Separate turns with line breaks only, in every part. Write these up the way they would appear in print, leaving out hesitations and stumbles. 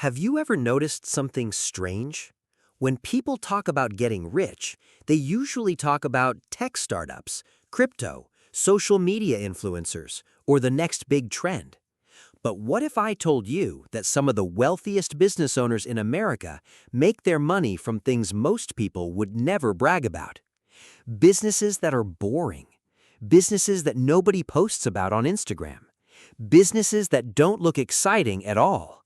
Have you ever noticed something strange? When people talk about getting rich, they usually talk about tech startups, crypto, social media influencers, or the next big trend. But what if I told you that some of the wealthiest business owners in America make their money from things most people would never brag about? Businesses that are boring. Businesses that nobody posts about on Instagram. Businesses that don't look exciting at all.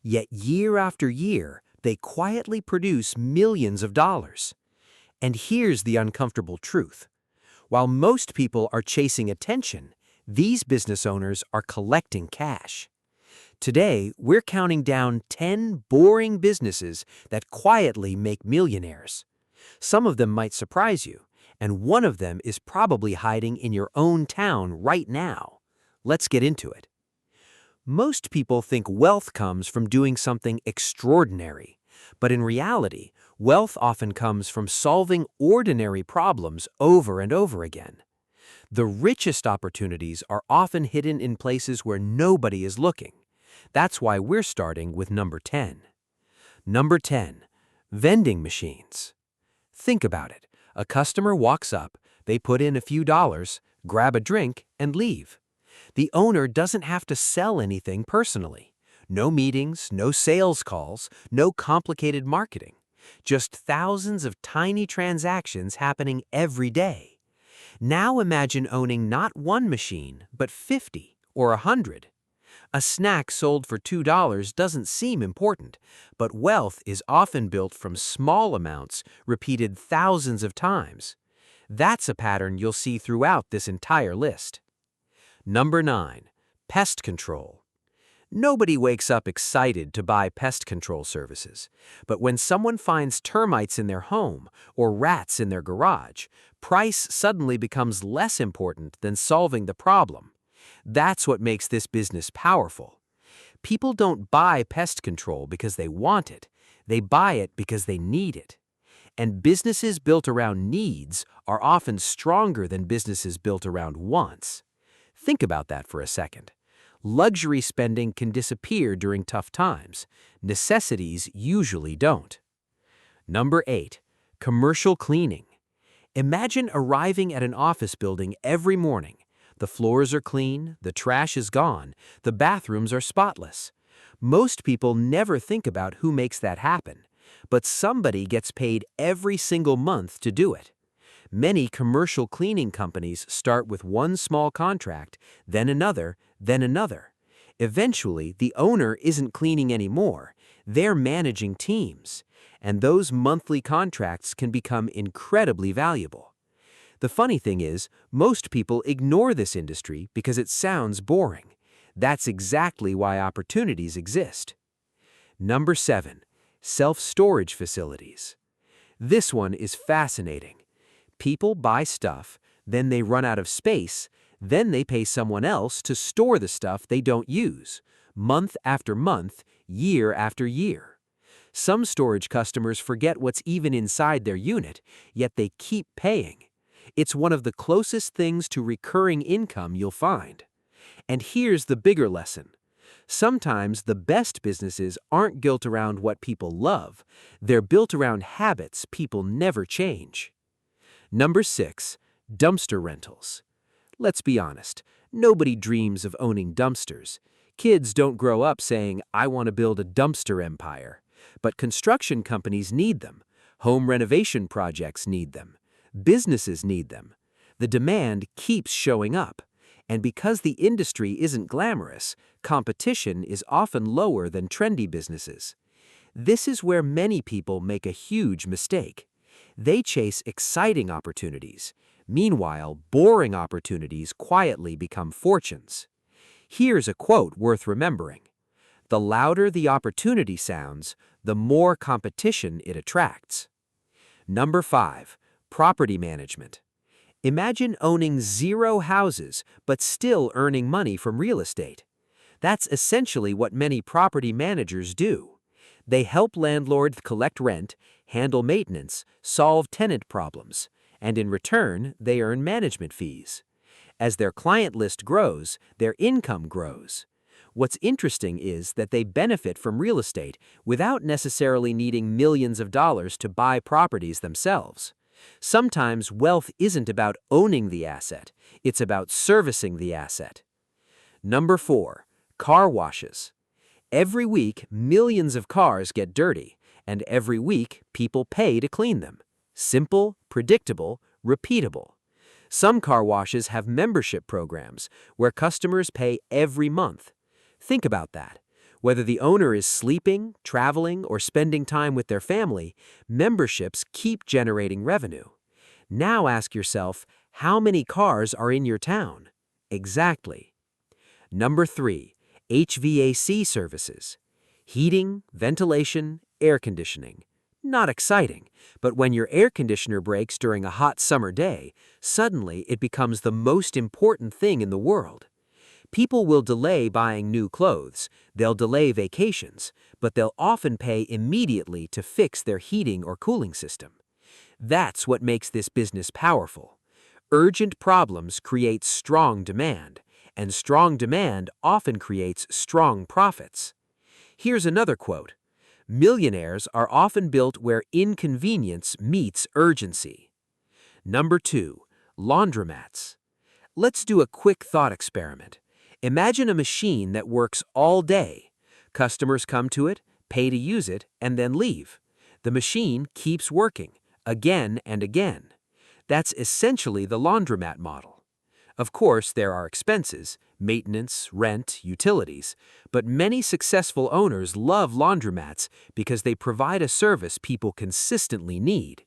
Yet year after year, they quietly produce millions of dollars. And here's the uncomfortable truth. While most people are chasing attention, these business owners are collecting cash. Today, we're counting down 10 boring businesses that quietly make millionaires. Some of them might surprise you, and one of them is probably hiding in your own town right now. Let's get into it. Most people think wealth comes from doing something extraordinary, but in reality, wealth often comes from solving ordinary problems over and over again. The richest opportunities are often hidden in places where nobody is looking. That's why we're starting with number 10. Number 10. Vending machines. Think about it. A customer walks up, they put in a few dollars, grab a drink, and leave. The owner doesn't have to sell anything personally. No meetings, no sales calls, no complicated marketing. Just thousands of tiny transactions happening every day. Now imagine owning not one machine, but 50 or 100. A snack sold for $2 doesn't seem important, but wealth is often built from small amounts repeated thousands of times. That's a pattern you'll see throughout this entire list. Number 9. Pest control. Nobody wakes up excited to buy pest control services, but when someone finds termites in their home or rats in their garage, price suddenly becomes less important than solving the problem. That's what makes this business powerful. People don't buy pest control because they want it. They buy it because they need it. And businesses built around needs are often stronger than businesses built around wants. Think about that for a second. Luxury spending can disappear during tough times. Necessities usually don't. Number 8. Commercial cleaning. Imagine arriving at an office building every morning. The floors are clean, the trash is gone, the bathrooms are spotless. Most people never think about who makes that happen, but somebody gets paid every single month to do it. Many commercial cleaning companies start with one small contract, then another, then another. Eventually, the owner isn't cleaning anymore. They're managing teams, and those monthly contracts can become incredibly valuable. The funny thing is, most people ignore this industry because it sounds boring. That's exactly why opportunities exist. Number 7. Self-storage facilities. This one is fascinating. People buy stuff, then they run out of space, then they pay someone else to store the stuff they don't use, month after month, year after year. Some storage customers forget what's even inside their unit, yet they keep paying. It's one of the closest things to recurring income you'll find. And here's the bigger lesson. Sometimes the best businesses aren't built around what people love. They're built around habits people never change. Number 6. Dumpster rentals. Let's be honest, nobody dreams of owning dumpsters. Kids don't grow up saying, "I want to build a dumpster empire." But construction companies need them. Home renovation projects need them. Businesses need them. The demand keeps showing up. And because the industry isn't glamorous, competition is often lower than trendy businesses. This is where many people make a huge mistake. They chase exciting opportunities. Meanwhile, boring opportunities quietly become fortunes. Here's a quote worth remembering. The louder the opportunity sounds, the more competition it attracts. Number 5. Property management. Imagine owning 0 houses but still earning money from real estate. That's essentially what many property managers do. They help landlords collect rent, handle maintenance, solve tenant problems, and in return, they earn management fees. As their client list grows, their income grows. What's interesting is that they benefit from real estate without necessarily needing millions of dollars to buy properties themselves. Sometimes wealth isn't about owning the asset, it's about servicing the asset. Number 4. Car washes. Every week, millions of cars get dirty, and every week, people pay to clean them. Simple, predictable, repeatable. Some car washes have membership programs where customers pay every month. Think about that. Whether the owner is sleeping, traveling, or spending time with their family, memberships keep generating revenue. Now ask yourself, how many cars are in your town? Exactly. Number 3. HVAC services. Heating, ventilation, air conditioning. Not exciting, but when your air conditioner breaks during a hot summer day, suddenly it becomes the most important thing in the world. People will delay buying new clothes, they'll delay vacations, but they'll often pay immediately to fix their heating or cooling system. That's what makes this business powerful. Urgent problems create strong demand, and strong demand often creates strong profits. Here's another quote. Millionaires are often built where inconvenience meets urgency. Number 2. Laundromats. Let's do a quick thought experiment. Imagine a machine that works all day. Customers come to it, pay to use it, and then leave. The machine keeps working, again and again. That's essentially the laundromat model. Of course, there are expenses, maintenance, rent, utilities, but many successful owners love laundromats because they provide a service people consistently need.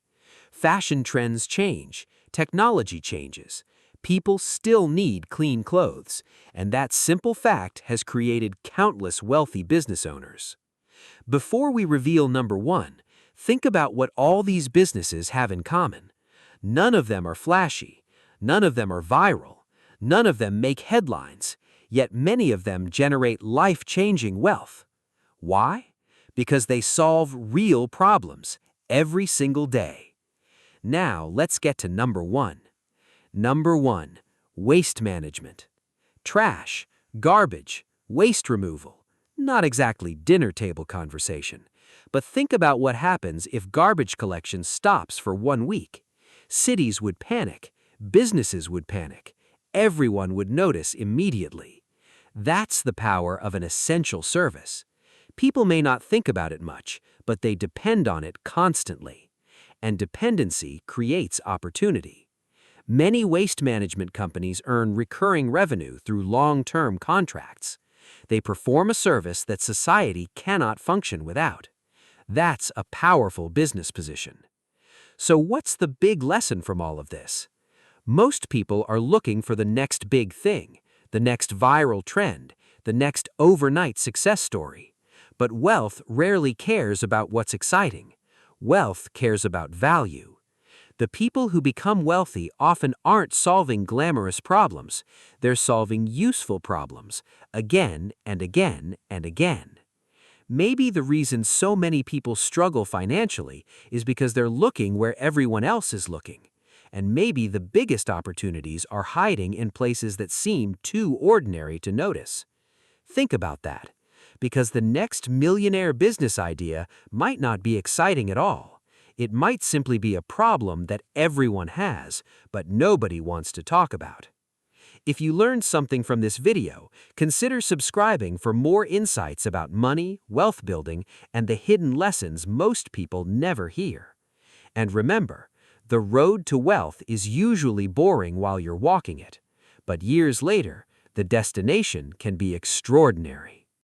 Fashion trends change, technology changes. People still need clean clothes, and that simple fact has created countless wealthy business owners. Before we reveal number 1, think about what all these businesses have in common. None of them are flashy, none of them are viral, none of them make headlines, yet many of them generate life-changing wealth. Why? Because they solve real problems every single day. Now let's get to number 1. Number 1. Waste management. Trash, garbage, waste removal. Not exactly dinner table conversation. But think about what happens if garbage collection stops for 1 week. Cities would panic, businesses would panic, everyone would notice immediately. That's the power of an essential service. People may not think about it much, but they depend on it constantly. And dependency creates opportunity. Many waste management companies earn recurring revenue through long-term contracts. They perform a service that society cannot function without. That's a powerful business position. So what's the big lesson from all of this? Most people are looking for the next big thing, the next viral trend, the next overnight success story. But wealth rarely cares about what's exciting. Wealth cares about value. The people who become wealthy often aren't solving glamorous problems. They're solving useful problems, again and again and again. Maybe the reason so many people struggle financially is because they're looking where everyone else is looking. And maybe the biggest opportunities are hiding in places that seem too ordinary to notice. Think about that, because the next millionaire business idea might not be exciting at all. It might simply be a problem that everyone has, but nobody wants to talk about. If you learned something from this video, consider subscribing for more insights about money, wealth building, and the hidden lessons most people never hear. And remember, the road to wealth is usually boring while you're walking it, but years later, the destination can be extraordinary.